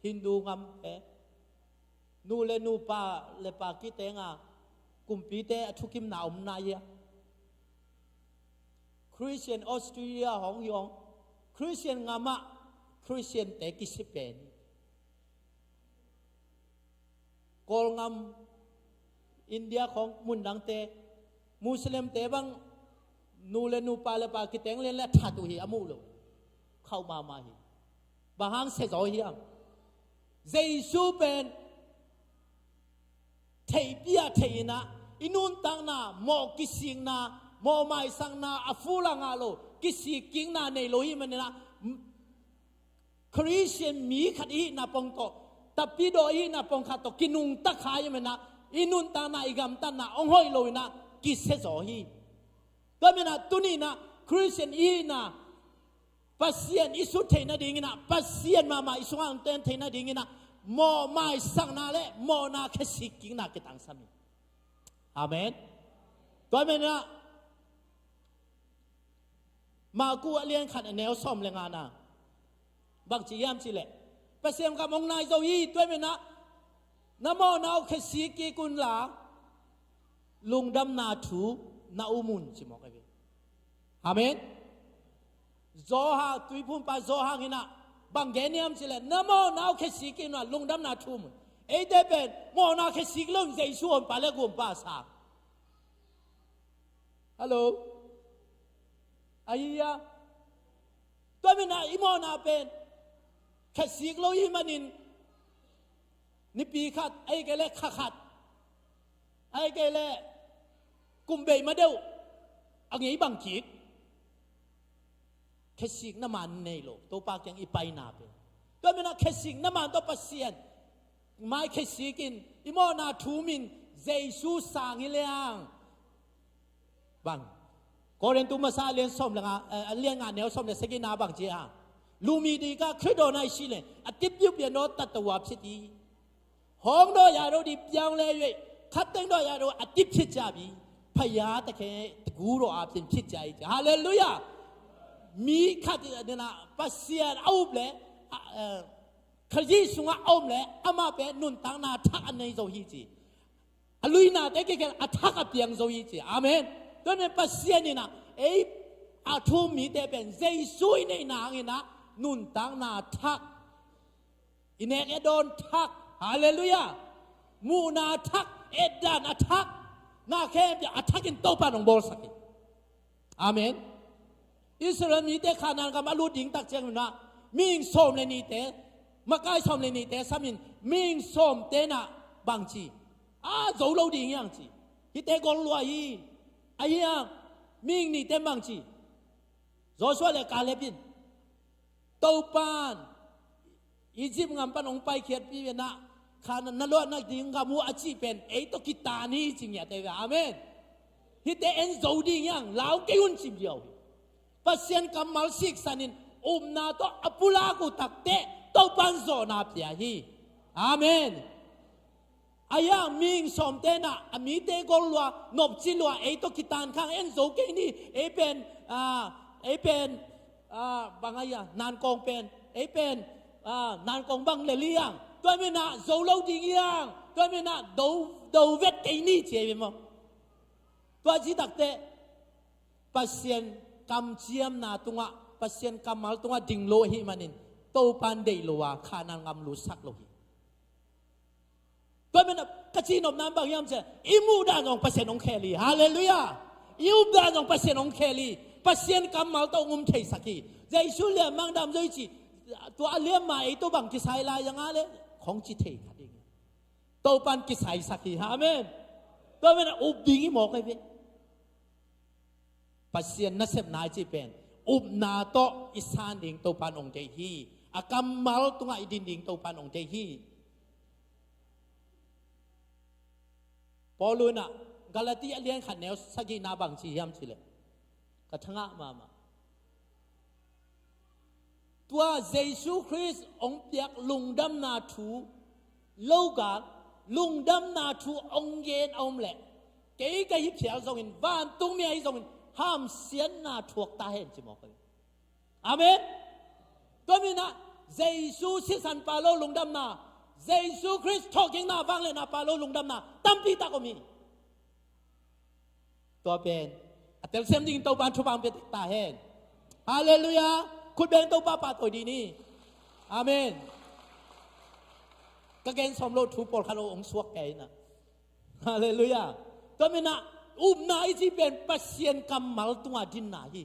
ฮินดูงำเตะนูเลนูปาเลปากิเตงะกุมปีเตะทุกิมนาอมนายะคริสเตียนออสเตรเลียฮองยองคริสเตียนงามะคริสเตียนเตกิสิเป็นกอลงำอินเดียของมุนดังเตมุสลิมเตบังนูเลนูปาเลปากิเตงเลนและทัตุฮีอามูโลเข้ามาฮีบางฮังเสจอยยังเจสูเป็นเทียเทียนะอินุนตังนาโมกิสิงนาโมไม่สังนาอฟูลังอาโลกิสิกิงนาในโลหิมันนะคริสเตียนมีขัดอีนาปงโตตับปีโดอีนาปงขัดโตกินุงตะขายมันนะอินุนตังนาอิกามตันนาองห้อยโลยนะกิเสจอฮีตัวมันนะตุนี่นะคริสเตียนอีนะปัสเซียนอิสุเทนะดิ่งนะปัสเซียนมาอิสุอังเตนเทนะดิ่งนะโมไม่สังนาเลโมนาแค่สิกิงนาเกตังสามีอาเมนตัวมันนะมากูเลี้ยงขัดแนวซ่อมแรงงานนะบางจียามสิเละไปเสียมกับมงนายโจยีตัวมันนะน้ำโมนาแค่สิกิกุนลาลุงดำนาถูนาอุมุนสิมอกไอ้เว้อาเมนโจฮาตุยพุ่มไปโจฮางินะบางแกเนียมสิเละน้ำโมนาแค่สิกินว่าลุงดำนาถูมุนไอ้เด็กเป็นโมนาแค่สิกลงใจชวนไปแล้วกุมป้าสาฮัลโหลไอ้ยาตัวมันนะอิโมนาเป็นแค่สิกลงอิมันนิปีขัดไอ้แกเล่ขัดไอ้แกเล่กุมเบยมาเดียวอันนี้บางขีดแค่สิกน้ำมันในโลกตัวปากยังอีไปนาเป็นตัวมันนะแค่สิกน้ำมันตัวปัสเซียนไม่แค่สิกินอิโมนาทูมินเจสูสางฮิเลียงบางก็เรียนตัวมาซาเรียนส้มเลยอ่ะเรียนงานแนวส้มเลยสกินาบางเจ้าลูมีดีก็คริโดนายชิเลอติบยุบเปียโนตัดตัวพิธีห้องโดยาโรดีเปียงเลยอยู่ขัดเต็งโดยาโรอติบพิจาบีพยาตะแคกูโรอาเป็นพิจายฮาเลลูยามีขัดเนี่ยนะปัสเซียนเอาเลยขยี้สุงะอมเลยอามาเป็นนุนตังนาทักอันในโซฮีจีอลุยนาแต่แกอัทักอับเปียงโซฮีจีอาเมนตัวนี้ปัสเซียนนี่นะอาทุมมีแต่เป็นเจสุยในนางนี่นะนุนตังนาทักอินเอกโดนทักฮาเลลูยามูนาทักเอ็ดดานอัทักนาแค่จะอัทักกินโตปานองโบสักอาเมนอิสราเอลมีแต่ขานานกับมาลูดิงตักเจงนะมิงส้มเลยนี่แต่มาใกล้ส้มเลยนี่แต่สามินมิงส้มแต่น่ะบางจีโจโลดิงยังจีฮิเตกอลวาย ayang ming ni temang chi Joshua le Calebin taupan Egypt ngam pan ong pai khiat pi na khan na lo na ding ngamu achi pen ei to kitani ching ya te amen hi te en zo ding yang lao ke un chim yo pasien kamal sik sanin na to apula ku takte taupan zo na pya hi amen ayang ming som te na ami te gol lwa nop chi lwa ei to kitan khang en zo ke ni ei pen bangaya nan kong pen ei pen nan kong bang le liang tôi mới nã dấu lâu đi ngang tôi mới nã đầu vết cái ni chế biết không tôi chỉ đặc tệ pasien cầm chiêm na tung ạ pasien cầm mal tung ạ ding lo hi manin tàu pan đầy lo à khả năng ngâm lu sắc lo hi tôi mới nã cái gì nộp nam bằng yam chế imu đàn ông pasien ông kheli hallelujah imu đàn ông pasien ông kheli pasien cầm mal tàu thấy sắc hi dây su liam mang đam dây chỉตัวเลี้ยมมาไอ้ตัวบังกิสายลายยังไงเลยของจิตเทขัดเองตัวปันกิสายสักทีฮะเมนตัวเป็นอุบดิ้งหมอกเลยพี่ปัสเซียนนัสเซบนายจีเป็นอุบนาโตอิสานดิ่งตัวปันองเจฮีอากัมมัลตัวไอ้ดินดิ่งตัวปันองเจฮีพอรู้นะกาลาตีเลี้ยงขันแนวสักทีนาบังชียามสิเลยกระทั่งมาตัวเยซูคริสต์องค์เปียกลุงดำนาทูโลกาลุงดำนาทูองเย็นอมแหละเก๋ก็ยิบเสียส่งอินบ้านตุ้งเมียส่งอินห้ามเสียนนาทวกตาเห็นจิมอกเลยอาเมนตัวมีนะเยซูสิสันปาโลลุงดำนาเยซูคริสต์ทอกยังนาฟังเลยนะปาโลลุงดำนาตั้มปีตาก็มีตัวเป็นแต่เสียมจริงตัวบ้านทุบบ้านเป็นตาเห็นฮาเลลูยาคุณเบนตัวป้าตัวดีนี่อาเมนก็เกณฑ์สมโลทูปอลคาโลองสวกแกนะฮาเลลูยาตัวมีนะนายที่เป็นปัสเซียนกำมัลตัวดินนาฮี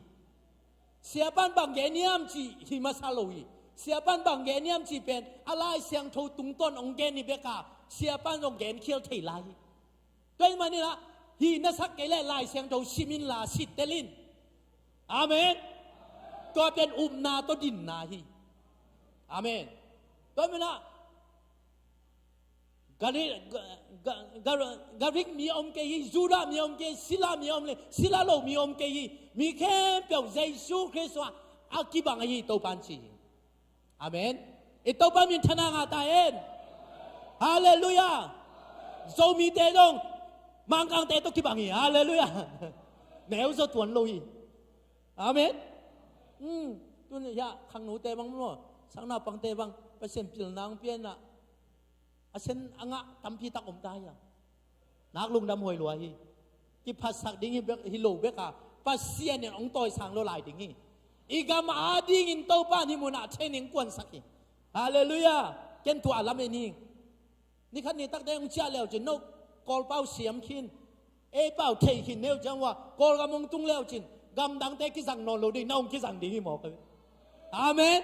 เสียบ้านบางแกนิยมจีฮิมาซาโลฮีเสียบ้านบางแกนิยมจีเป็นอะไรเสียงโทตุงต้นองแกนิเบกาเสียบ้านองแกนเคียวเทลายตัวมันนี่ละฮีนัสักเกล่ลายเสียงโทชิมินลาสิตเตลินอาเมนตัวเป็นนาตัวดินนาฮีอาเมนตัวมันนะกาลิกมีอมเกยีจูดามีอมเกยศิลามีอมเลยศิลาโลมีอมเกยีมีแค่เปียวเยซูคริสต์ว่าอากิบังยีตัวปันชีอาเมนไอตัวปันมีธนางาตาเอ็นฮาเลลูยาโซมีเตดงมังกังเตตัวกิบังยีฮาเลลูยาแนวจะตัวลุยอาเมนตัวนี้ยาขังหนูเตบังมั้งสังนาปังเตบังไปเส้นปิลนางเปียนะอาเซนอ่างะตั้มพีตักอมตายนักลุงดำหวยรวยที่ภาษาดิ้งฮิโลเบกาภาษาเนี่ยองต่อยสังโลลายดิ้งอีกามาดิ้งอินโตป้านี่มุนาเชนิงกวนสักฮาเลลูยาเกณฑ์ตัวละเมนิงนี่ขันนี้ตักได้องเจ้าแล้วจินนกกอลเป้าเสียมขินเป้าเทขินเนวจังว่ากอลกำมงตุงแล้วจินกำดังเตกิสังนอนโลดีน้องกิสังดิ้งหมอกอาเมน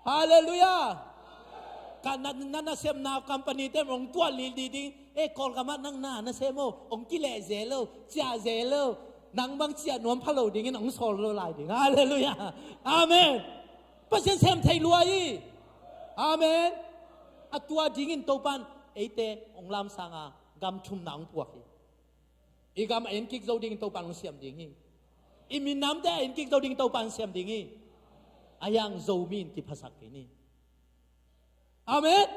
ฮาเลลูยาการนั้นนะเซมนาคัมปานีเต็มองตัวลีดีดิ้งกอลกามานั่งหน้านะเซโมองกิเลเซโลจ่าเซโลนังบางเจียนวมพะโลดิ้งน้องโซโลลายดิ้งฮาเลลูยาอาเมนปัจจัยเซมไทยรวยอาเมนอัตัวดิ้งตัวปันเตองลำสังกำชุมหนังพวกอีกำเอ็นกิกโซดิ้งตัวปันเสียมดิ้งอีมินน้ำแต่เอ็นกิกโซดิ้งตัวปันเสียมดิ้งอายังโซมินที่ภาษาเกนี่อาเมน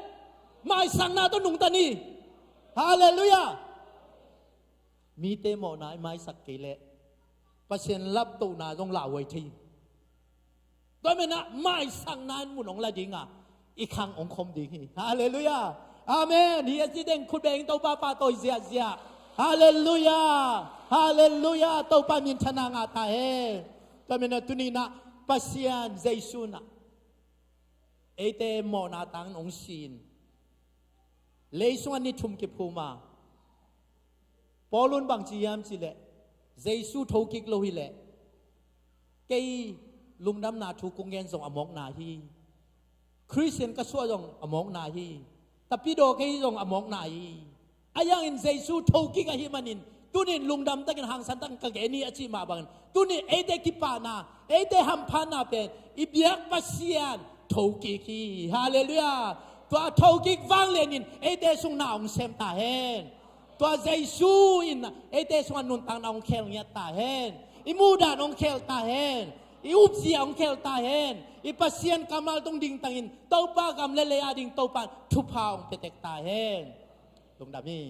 ไม่สั่งนาตัวหนุ่งตานีฮาเลลูยามีเตโมนายไม่สักเกลประเชนรับตัวนาต้องลาไว้ทีด้วยไหมนะไม่สั่งนายมุนองละดิงอีกครั้งองคมดีฮาเลลูยาอาเมนเฮียจีเด้งคุณเบงตัวป้าป้าตัวเสียเสียฮาเลลูยาฮาเลลูยาตัวป้ามินชนะงาตาเฮด้วยไหมนะตุนีนะปัสยานเจสุนะเตโมนาตังองศีนเลยส่วนนี้ชุมกิพูมาปอลุนบางจียามสิเลเจสุทกิกโลหิเลเกยลุงดำนาทูกงเงินส่งอมอกนาฮีคริสเตียนก็ส่งอมอกนาฮีแต่พี่โดเกยส่งอมอกนาฮีอายังอินเจสุทกิกอหิมันินต tu ni lung dam ta kan hang san tang ka ge ni achi ma bang tu ni ede ki pa na ede ham pha na pen ibyak pasian thau ki ki hallelujah tua thau ki wang lenin ede sung na ong sem ta hen tua Giêsu in ede sung nun tang na ong khel nya ta hen imuda ong khel ta hen iupsi ong khel ta hen ipasian kamal tong ding tangin tau pa kam le le ading tau pa thu pa ong petek ta hen lung dam ni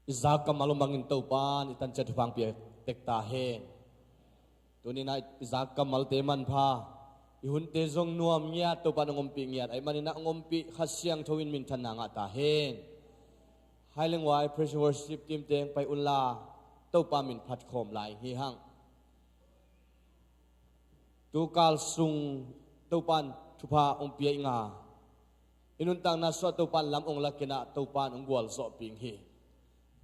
Izak kamalong bangin taupan itan chat phang pia tekta hen tunina izak kamal teman pha ihun te zong nuam nya taupan ngompi ngiat ai manina ngompi khasyang thowin min thana nga ta hen haileng wai praise worship team teng pai ulla taupa min phat khom lai hi hang tu kal sung taupan thupa ompia nga inun tang na so taupan lam ong lakina taupan ong gwal so ping hi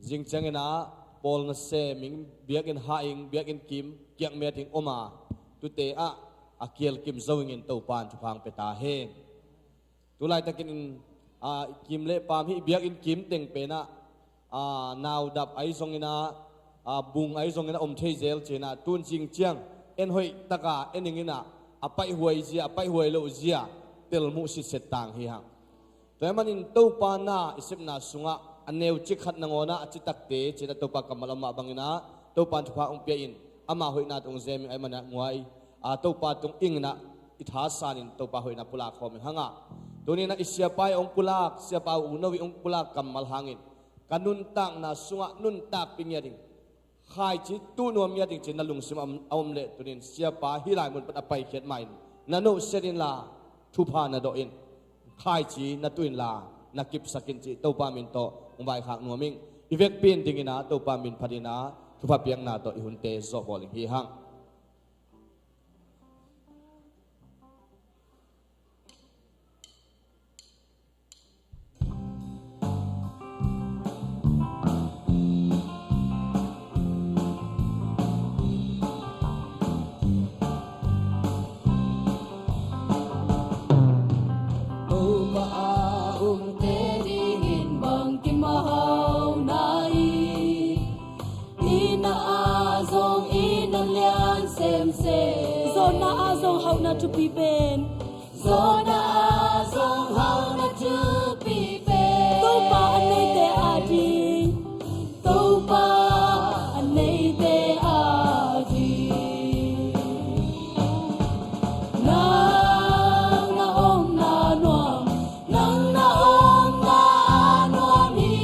jing changena pol na se ming biakin haing biakin kim kiak me ting oma tu te a akiel kim zowing in taupan thupang peta hen tulai takin kim le pam hi biakin kim teng pena naw dap ai zongina bung ai zongina thei zel chena tun jing chiang en hoi taka eningina apai huai zia apai huai lo zia tel mu si setang hi hang tomanin taupan na isip na sunga aneu chikhat nangona achitakte chita topa kamalama bangina topan thupa ongpia in ama hoina tong zem ai mana ngwai topa tung ingna itha sanin topa hoina pula khom hanga tunina isya pai ong pulak sia pa unowi ong pulak kamal hangin kanun tang na sunga nun tak pingyading khai chi tu nom yading chin nalung sim am le tunin sia pa hilai mun pat apai khet main nano serin la thupa na do in khai chi na tuin la nakip sakin chi topa min to umbai khak nuaming ivek pin dingina topa min phadina thupa piang na to ihunte zo boling hi hang Zona azong how not to be ben. Zona azong how not to be ben. Topa anay te adi. Topa anay te adi. Nang naong na nuam. Nang naong na nuam hi.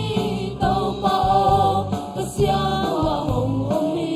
Topa o kasyang wahong umi.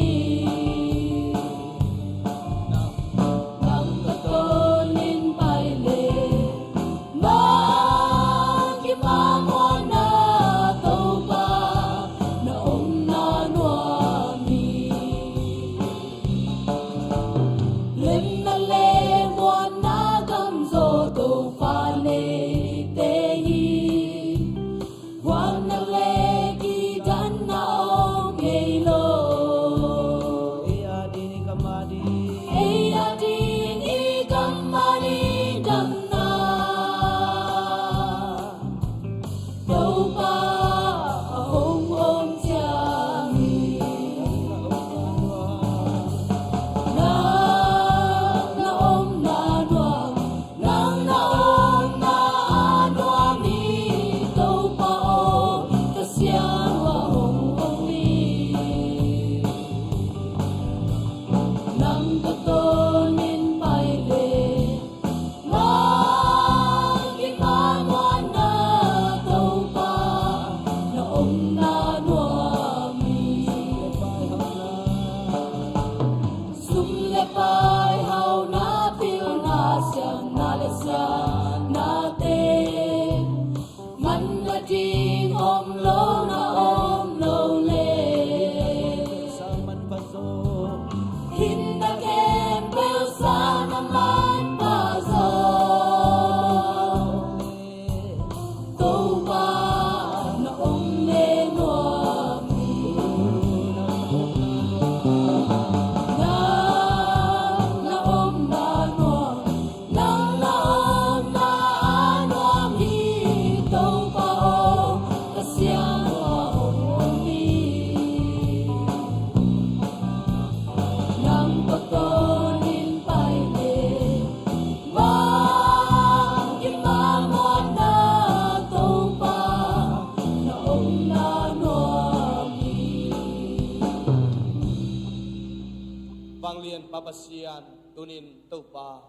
pasian tunin topa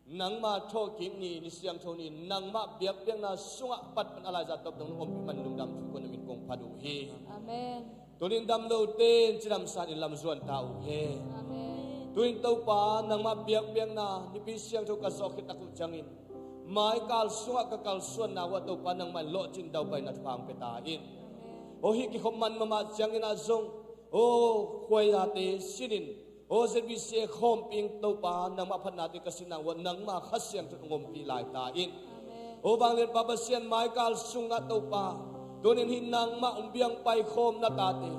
nang ma tho kim ni ni siang tho ni nang ma biak biak na sunga pat pan ala za top dong om man lung dam thu kon min kong phadu hi Amen. tunin dam lo ten chiram san in lam zuan tau he Amen. tuin topa nang ma biak biak na ni pi siang tho ka zokit aku jangin mai kal sunga ka kal suan na wa topa nang ma lo chin dau pai na phang pe ta in o hi ki khom man ma jangin a zong o khoi ya te sinin o zebi se khom ping topa nang ma phan na te kasina wa nang ma khasyang tu ngom pi lai ta in o bang len papa sian mai kal sunga topa donin hin nang ma umbiang pai khom na ta te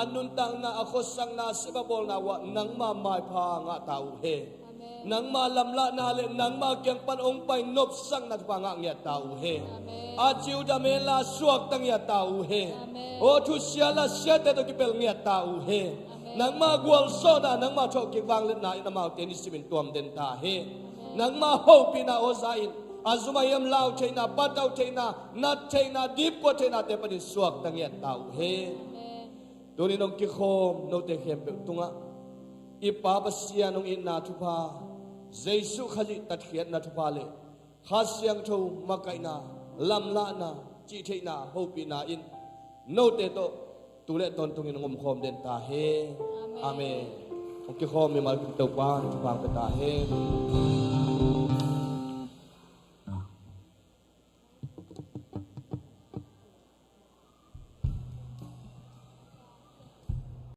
anun tang na akhosang na sibabol na wa nang ma mai pha nga tau he nang ma lam la na le nang ma kyang pan ong pai nop sang na pa nga ngia tau he a chiu da me la suak tang ya tau he o thu sia la sia te to ki pel ngia tau he nang ma gwal so na nang ma tho ki wang le na ina ma te ni simin tuam den ta he nang ma ho pi na o zain azuma yam lao theina patau theina nat theina dip ko theina te pa ni suak tang ya tau he doni nong ki khom no te khem pe tunga ipa pasia nong in na thu pa Jesu khaji tat khiat na thu pa le khasyang tho makai na lam la na chi theina ho pi na in no te to tu le ton tung in ngom khom den ta he amen ông ki khom mi mal ki to pa thu pa ta he